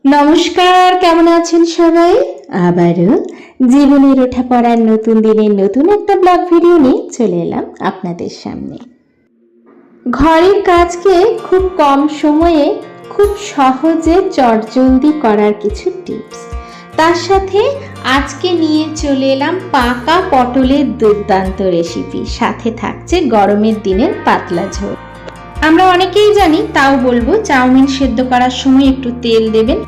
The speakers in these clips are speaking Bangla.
নমস্কার, কেমন আছেন সবাই? আবারও জীবনের ওঠা পড়ার নতুন দিনের নতুন একটা ব্লগ ভিডিও নিয়ে চলে এলাম আপনাদের সামনে। ঘরের কাজকে খুব কম সময়ে খুব সহজে চটজলদি করার কিছু টিপস, তার সাথে আজকে নিয়ে চলে এলাম পাকা পটলের দুর্দান্ত রেসিপি, সাথে থাকছে গরমের দিনের পাতলা ঝোল। আমরা অনেকেই জানি, তাও বলবো চাউমিন সেদ্ধ করার সময় একটু তেল দেবেন।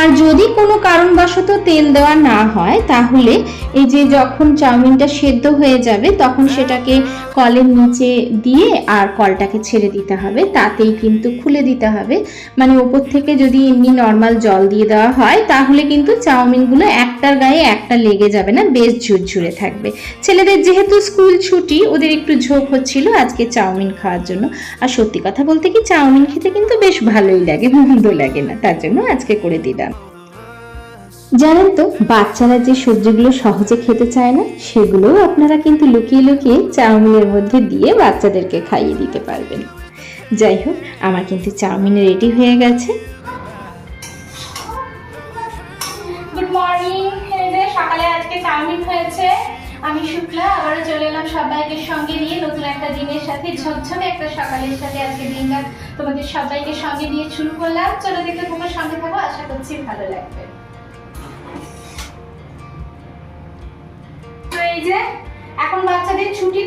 আর যদি কোনো কারণবশত তেল দেওয়া না হয় তাহলে এই যে যখন চাউমিনটা সেদ্ধ হয়ে যাবে তখন সেটাকে কলের নিচে দিয়ে আর কলটাকে ছেড়ে দিতে হবে, তাতেই কিন্তু খুলে দিতে হবে। মানে ওপর থেকে যদি এমনি নর্মাল জল দিয়ে দেওয়া হয় তাহলে কিন্তু চাউমিনগুলো একটার গায়ে একটা লেগে যাবে না, বেশ ঝুরঝুরে থাকবে। ছেলেদের যেহেতু স্কুল ছুটি, ওদের একটু ঝোঁক হচ্ছিল আজকে চাউমিন খাওয়ার জন্য। আর সত্যি কথা বলতে কি, চাউমিন খেতে কিন্তু বেশ ভালোই লাগে, মন্দ লাগে না, তার জন্য আজকে করে দিলাম। জানেন তো, বাচ্চারা যে সবজিগুলো সহজে খেতে চায় না সেগুলোও আপনারা কিন্তু লুকিয়ে লুকিয়ে চাউমিনের মধ্যে দিয়ে বাচ্চাদেরকে খাইয়ে দিতে পারবেন। যাই হোক, আমার কিন্তু চাউমিন রেডি হয়ে গেছে। Good morning. সকালে আজকে চাউমিন হয়েছে। আমি শুক্লা আবারও চলে এলাম সবাইকে সঙ্গে নিয়ে নতুন একটা দিনের সাথে, ঝকঝকে একটা সকালের সাথে আজকে দিনটা তোমাদের সবাইকে সঙ্গে নিয়ে শুরু করলাম। চলো দেখতে থাকো, সঙ্গে থাকো, আশা করছি ভালো লাগবে। তো এই যে এখন বাচ্চাদের ছুটি,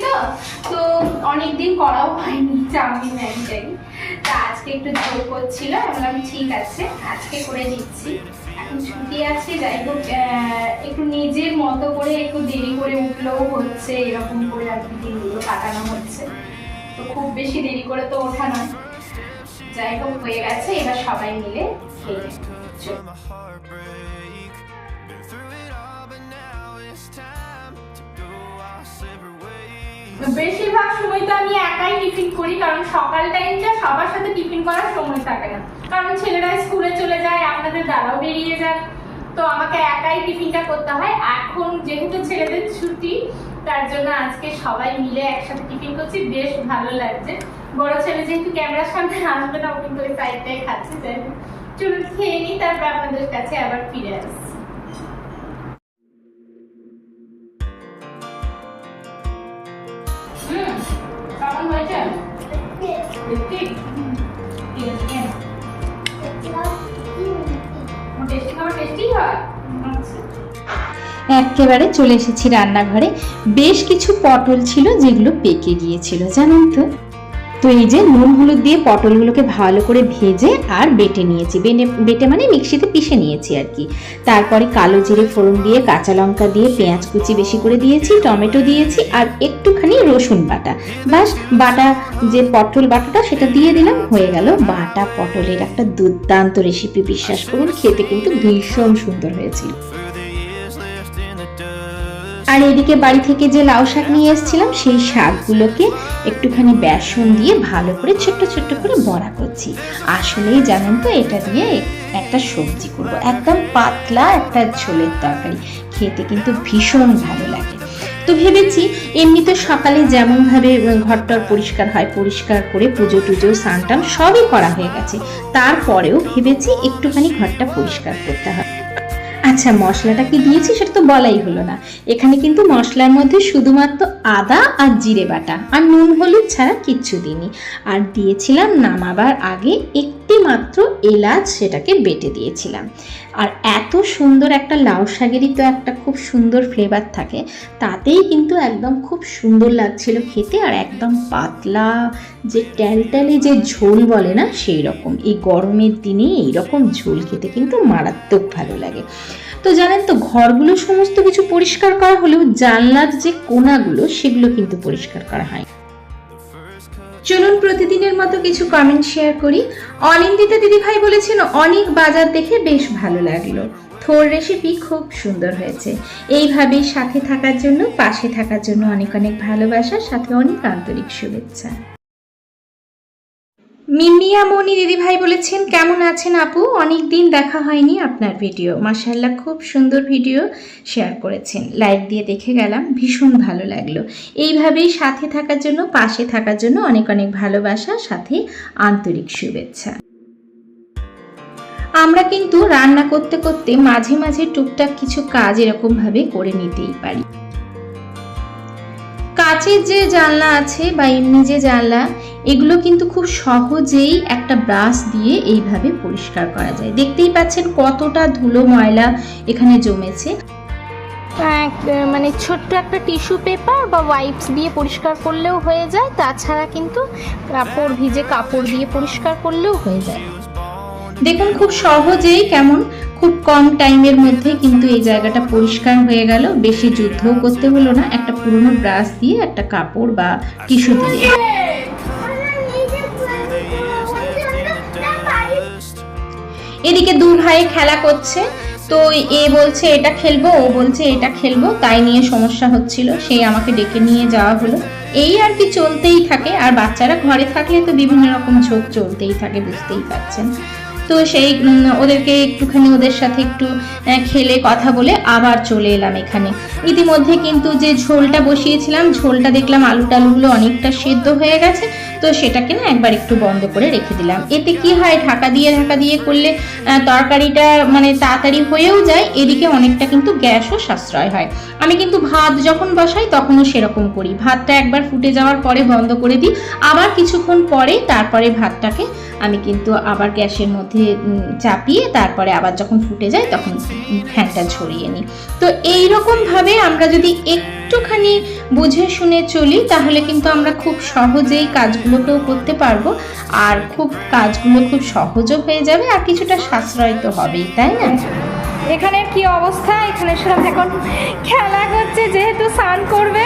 তো অনেকদিন করাও হয়নি চাউমিন ম্যাগি, তা আজকে একটু জোর করছিল, বললাম ঠিক আছে আজকে করে দিচ্ছি। এখন ছুটি আছে, যাই হোক একটু নিজের মতো করে একটু দেরি করে উঠলেও হচ্ছে, এরকম করে আর কি দিনগুলো কাটানো হচ্ছে। তো খুব বেশি দেরি করে তো ওঠা নয়, যাই হোক হয়ে গেছে। এবার সবাই মিলে খেয়ে চলো। বেশিরভাগ সময় তো আমি একাই টিফিন করি, কারণ সকাল টাইমটা সবার সাথে টিফিন করার সময় থাকে না, কারণ ছেলেরা স্কুলে চলে যায়, আপনাদের দাদাও বেরিয়ে যায়, তো আমাকে একাই টিফিনটা করতে হয়। এখন যেহেতু ছেলেদের ছুটি, তার জন্য আজকে সবাই মিলে একসাথে টিফিন করছি, বেশ ভালো লাগছে। বড় ছেলে যেহেতু ক্যামেরার সামনে আসবে না, ও কিন্তু ওই সাইডটাই খাচ্ছে। যাই হোক চলুন খেয়ে নিই, তারপর আপনাদের কাছে আবার ফিরে আসছি। কেমন হয়েছে? একেবারে চলে এসেছি রান্নাঘরে। বেশ কিছু পটল ছিল যেগুলো পেকে গিয়েছিল, জানেন তো। তো এই যে নুন হলুদ দিয়ে পটলগুলোকে ভালো করে ভেজে আর বেটে নিয়েছি, বেটে মানে মিক্সিতে পিষে নিয়েছি আর কি। তারপরে কালো জিরে ফোড়ন দিয়ে, কাঁচা লঙ্কা দিয়ে, পেঁয়াজ কুচি বেশি করে দিয়েছি, টমেটো দিয়েছি আর একটুখানি রসুন বাটা। বাস, বাটা যে পটল বাটাটা সেটা দিয়ে দিলাম, হয়ে গেল বাটা পটলের একটা দুর্দান্ত রেসিপি। বিশ্বাস করুন, খেতে কিন্তু ভীষণ সুন্দর হয়েছিল। আর এদিকে বাড়ি থেকে যে লাউ শাক নিয়ে এসেছিলাম, সেই শাকগুলোকে একটুখানি বেসন দিয়ে ভালো করে ছোট্ট ছোট্ট করে বড়া করছি। আসলেই জানেন তো, এটা দিয়ে একটা সবজি করব, একদম পাতলা একটা ঝোলের তরকারি, খেতে কিন্তু ভীষণ ভালো লাগে। তো ভেবেছি এমনি তো সকালে যেমনভাবে ঘরটার পরিষ্কার হয়, পরিষ্কার করে পুজো টুজো স্নান টান সবই করা হয়ে গেছে, তারপরেও ভেবেছি একটুখানি ঘরটা পরিষ্কার করতে হবে। আচ্ছা, মশলাটা কি দিয়েছি সেটা তো বলাই হলো না। এখানে কিন্তু মশলার মধ্যে শুধুমাত্র আদা আর জিরে বাটা আর নুন হলুদ ছাড়া কিচ্ছু দিইনি। আর দিয়েছিলাম নামাবার আগে একটি মাত্র এলাচ, সেটাকে বেটে দিয়েছিলাম। আর এত সুন্দর একটা লাউ শাকেরই তো একটা খুব সুন্দর ফ্লেভার থাকে, তাতেই কিন্তু একদম খুব সুন্দর লাগছিল খেতে। আর একদম পাতলা যে ট্যালট্যালে যে ঝোল বলে না, সেই রকম। এই গরমের দিনে এইরকম ঝোল খেতে কিন্তু মারাত্মক ভালো লাগে। তো জানেন তো, ঘরগুলো সমস্ত কিছু পরিষ্কার করা হলেও জানলার যে কোণাগুলো সেগুলো কিন্তু পরিষ্কার করা হয়। চলুন প্রতিদিনের মতো কিছু কমেন্ট শেয়ার করি। অনিন্দিতা দিদিভাই বলেছেন অনেক বাজার দেখে বেশ ভালো লাগলো, থোর রেসিপি খুব সুন্দর হয়েছে। এইভাবেই সাথে থাকার জন্য, পাশে থাকার জন্য অনেক অনেক ভালোবাসা, সাথে অনেক আন্তরিক শুভেচ্ছা। মিমিয়া মনি দিদিভাই বলেছেন কেমন আছেন আপু, অনেক দিন দেখা হয়নি আপনার ভিডিও, মাশাআল্লাহ খুব সুন্দর ভিডিও শেয়ার করেছেন, লাইক দিয়ে দেখে গেলাম, ভীষণ ভালো লাগলো। এইভাবেই সাথে থাকার জন্য, পাশে থাকার জন্য অনেক অনেক ভালোবাসা, সাথে আন্তরিক শুভেচ্ছা। আমরা কিন্তু রান্না করতে করতে মাঝে মাঝে টুকটাক কিছু কাজ এরকম ভাবে করে নিতেই পারি। কাচের যে জানলা আছে বা এমনি যে জানলা, এগুলো কিন্তু খুব সহজেই একটা ব্রাশ দিয়ে এইভাবে পরিষ্কার করা যায়। দেখতেই পাচ্ছেন কতটা ধুলো ময়লা এখানে জমেছে। মানে ছোট্ট একটা টিস্যু পেপার বা ওয়াইপস দিয়ে পরিষ্কার করলেও হয়ে যায়, তাছাড়া কিন্তু ভিজে কাপড় দিয়ে পরিষ্কার করলেও হয়ে যায়। দেখুন খুব সহজেই কেমন খুব কম টাইমের মধ্যে কিন্তু এই জায়গাটা পরিষ্কার হয়ে গেল। বেশি যুদ্ধও করতে হলো না, একটা পুরনো ব্রাশ দিয়ে একটা কাপড় বা টিস্যু দিয়ে। এদিকে দু ভাই খেলা করছে, তো এ বলছে এটা খেলবো, ও বলছে এটা খেলবো, তাই নিয়ে সমস্যা হচ্ছিল, সেই আমাকে ডেকে নিয়ে যাওয়া হলো। এই আর কি চলতেই থাকে। আর বাচ্চারা ঘরে থাকলে তো বিভিন্ন রকম ঝোঁক চলতেই থাকে, বুঝতেই পারছেন। তো সেই ওদেরকে একটুখানি ওদের সাথে একটু খেলে কথা বলে আবার চলে এলাম এখানে। ইতিমধ্যে কিন্তু যে ঝোলটা বসিয়েছিলাম, ঝোলটা দেখলাম আলু টালুগুলো অনেকটা সেদ্ধ হয়ে গেছে, তো সেটাকে না একবার একটু বন্ধ করে রেখে দিলাম। এতে কি হয়, ঢাকা দিয়ে করলে তরকারিটা মানে তাড়াতাড়ি হয়েও যায়, এদিকে অনেকটা কিন্তু গ্যাসও সাশ্রয় হয়। আমি কিন্তু ভাত যখন বসাই তখনও সেরকম করি, ভাতটা একবার ফুটে যাওয়ার পরে বন্ধ করে দিই, আবার কিছুক্ষণ পরে তারপরে ভাতটাকে আমি কিন্তু আবার গ্যাসের মধ্যে চাপিয়ে তারপরে আবার যখন ফুটে যায় তখন ফ্যানটা ঝরিয়ে নিই। তো এইরকম ভাবে আমরা যদি একটুখানি বুঝে শুনে চলি, তাহলে কিন্তু আমরা খুব সহজেই কাজগুলোকেও করতে পারবো, আর কাজগুলো খুব সহজও হয়ে যাবে, আর কিছুটা সাশ্রয় তো হবেই, তাই না? এখানে কি অবস্থা, এখানে সব এখন খেলা করছে, যেহেতু স্নান করবে,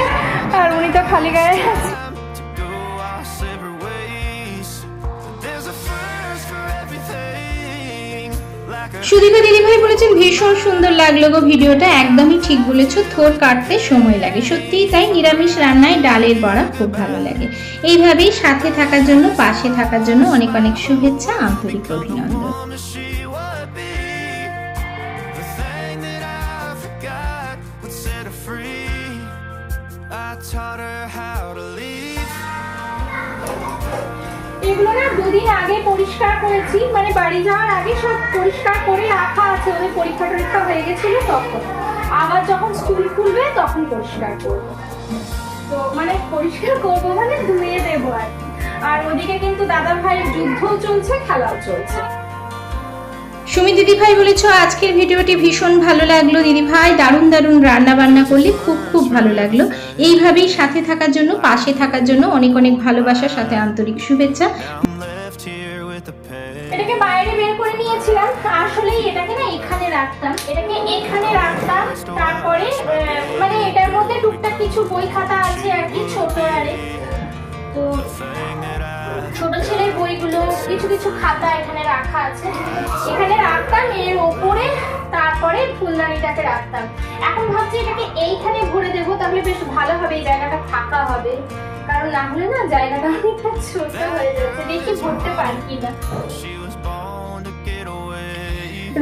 আর উনি তো খালি গায়ে আছে। সুদীপা দিদিভাই বলেছেন ভীষণ সুন্দর লাগলো গো ভিডিওটা। একদমই ঠিক বলেছো, থোর কাটতে সময় লাগে, সত্যিই তাই। নিরামিষ রান্নায় ডালের বড়া খুব ভালো লাগে। এইভাবেই সাথে থাকার জন্য, পাশে থাকার জন্য অনেক অনেক শুভেচ্ছা, আন্তরিক অভিনন্দন। এগুলো না দুদিন আগে পরিষ্কার করেছি, মানে বাড়ি যাওয়ার আগে সব পরিষ্কার করে রাখা আছে, ওদের পরীক্ষা টরীক্ষা হয়ে গেছিল, তখন আবার যখন স্কুল খুলবে তখন পরিষ্কার করবো। তো মানে পরিষ্কার করবো মানে ধুয়ে দেবো আর কি। আর ওদিকে কিন্তু দাদা ভাইয়ের যুদ্ধও চলছে, খেলাও চলছে। সুমি দিদিভাই বলেছো আজকের ভিডিওটি ভীষণ ভালো লাগলো দিদিভাই, দারুণ দারুণ রান্না বান্না করলে, খুব খুব ভালো লাগলো। এইভাবেই সাথে থাকার জন্য, পাশে থাকার জন্য অনেক অনেক ভালোবাসার সাথে আন্তরিক শুভেচ্ছা। এটাকে বাইরে বের করে নিয়েছিলাম, আসলেই এটাকে না এখানে রাখতাম, তারপরে মানে এটার মধ্যে টুকটাক কিছু বই খাতা আছে আর কি, ছোট আরে তো ছোট ছেলের বইগুলো, কিছু কিছু খাতা এখানে রাখা আছে, এখানে রাখতাম, এর ওপরে তারপরে ফুলদানিটাকে রাখতাম। এখন ভাবছি এটাকে এইখানে ভরে দেবো, তাহলে বেশ ভালো হবে, এই জায়গাটা ফাঁকা হবে, কারণ না হলে না জায়গাটা অনেকটা ছোট হয়ে যাচ্ছে, দেখি ভরতে পারি কিনা।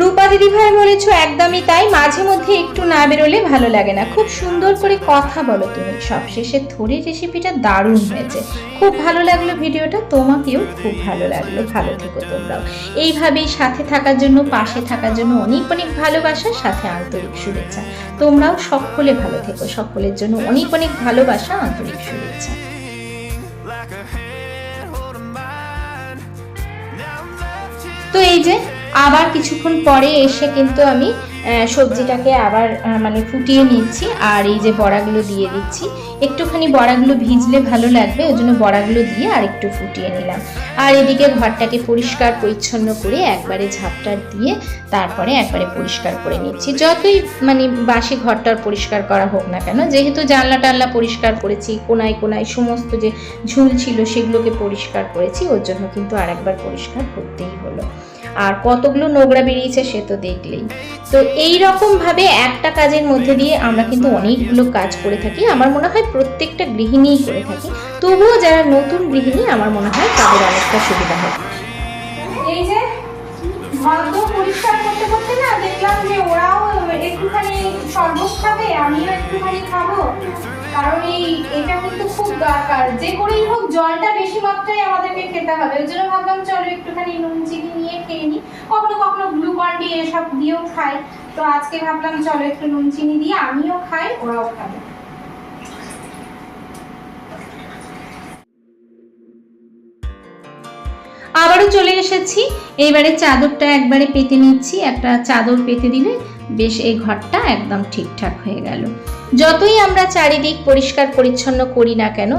রূপা দিদিভাই বলেছো একদমই তাই, মাঝে মধ্যে একটু না বেরোলে ভালো লাগে না। খুব সুন্দর করে কথা বলো তুমি। সবশেষে থোড়ের রেসিপিটা দারুণ হয়েছে, খুব ভালো লাগলো ভিডিওটা, তোমাকেও খুব ভালো লাগলো। ভালো থেকো তোমরাও। এইভাবেই সাথে থাকার জন্য, পাশে থাকার জন্য অনেক অনেক ভালোবাসা, সাথে আন্তরিক শুভেচ্ছা। তোমরাও সকলে ভালো থেকো, সকলের জন্য অনেক অনেক ভালোবাসা, আন্তরিক শুভেচ্ছা। তো এই যে আবার কিছুক্ষণ পরে এসে কিন্তু আমি সবজিটাকে আবার মানে ফুটিয়ে নিচ্ছি, আর এই যে বড়াগুলো দিয়ে দিচ্ছি। একটুখানি বড়াগুলো ভিজলে ভালো লাগবে, ওই জন্য বড়াগুলো দিয়ে আর একটু ফুটিয়ে নিলাম। আর এদিকে ঘরটাকে পরিষ্কার পরিচ্ছন্ন করে একবারে ঝাপটার দিয়ে তারপরে একবারে পরিষ্কার করে নিচ্ছি। যতই মানে বাসি ঘরটার পরিষ্কার করা হোক না কেন, যেহেতু জানলা টাল্লা পরিষ্কার করেছি, কোনায় কোনায় সমস্ত যে ঝুল ছিল সেগুলোকে পরিষ্কার করেছি, ওর জন্য কিন্তু আর একবার পরিষ্কার করতেই হলো। আর কতগুলো নোংরা বেরিয়েছে সে তো দেখলেই। তো এই রকম ভাবে একটা কাজের মধ্যে দিয়ে আমরা কিন্তু অনেকগুলো কাজ করে থাকি, আমার মনে হয় প্রত্যেকটা গৃহিণীই করে থাকি। তবুও যারা নতুন গৃহিণী, আমার মনে হয় তাদের অনেকটা সুবিধা হয়। এই যে ঘর পরিষ্কার করতে করতে না দেখলাম যে ওরাও একটুখানি শরবত খাবে, আমিও একটুখানি খাবো, কারণ এটা কিন্তু খুব দরকার, যে করেই হোক জলটা বেশি মাত্রায় আমাদেরকে খেতে হবে। ওই জন্য ভাবলাম চলো একটুখানি নুন চিনি নিয়ে খেয়ে নিই। কখনো কখনো গ্লুকন ডি এসব দিয়েও খাই, তো আজকে ভাবলাম চলো একটু নুন চিনি দিয়ে আমিও খাই, ওরাও খাবে। আবারও চলে এসেছি। এইবারে চাদরটা একবারে পেতে নিচ্ছি। একটা চাদর পেতে দিলে বেশ এই ঘরটা একদম ঠিকঠাক হয়ে গেল। যতই আমরা চারিদিক পরিষ্কার পরিচ্ছন্ন করি না কেন,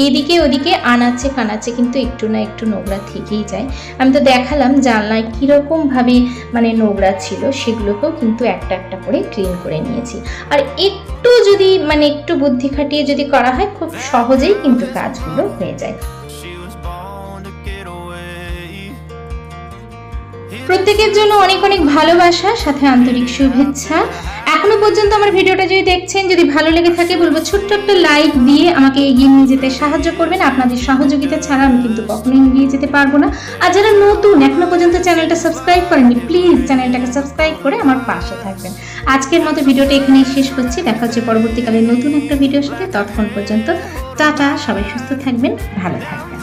এদিকে ওদিকে আনাচে কানাচে কিন্তু একটু না একটু নোংরা থেকেই যায়। আমি তো দেখালাম জানলায় কীরকম ভাবে মানে নোংরা ছিল, সেগুলোকেও কিন্তু একটা একটা করে ক্লিন করে নিয়েছি। আর একটু যদি মানে একটু বুদ্ধি খাটিয়ে যদি করা হয়, খুব সহজেই কিন্তু কাজগুলো হয়ে যায়। প্রত্যেকের জন্য অনেক অনেক ভালোবাসা, সাথে আন্তরিক শুভেচ্ছা। এখনো পর্যন্ত আমার ভিডিওটা যদি দেখছেন, যদি ভালো লেগে থাকে বলবো ছোট্ট একটা লাইক দিয়ে আমাকে এগিয়ে নিয়ে যেতে সাহায্য করবেন। আপনাদের সহযোগিতা ছাড়া আমি কিন্তু কখনোই এগিয়ে যেতে পারবো না। আর যারা নতুন এখনো পর্যন্ত চ্যানেলটা সাবস্ক্রাইব করেননি, প্লিজ চ্যানেলটাকে সাবস্ক্রাইব করে আমার পাশে থাকবেন। আজকের মতো ভিডিওটা এখানেই শেষ করছি। দেখা হচ্ছে পরবর্তীকালে নতুন একটা ভিডিওর সাথে। ততক্ষণ পর্যন্ত টাটা, সবাই সুস্থ থাকবেন, ভালো থাকবেন।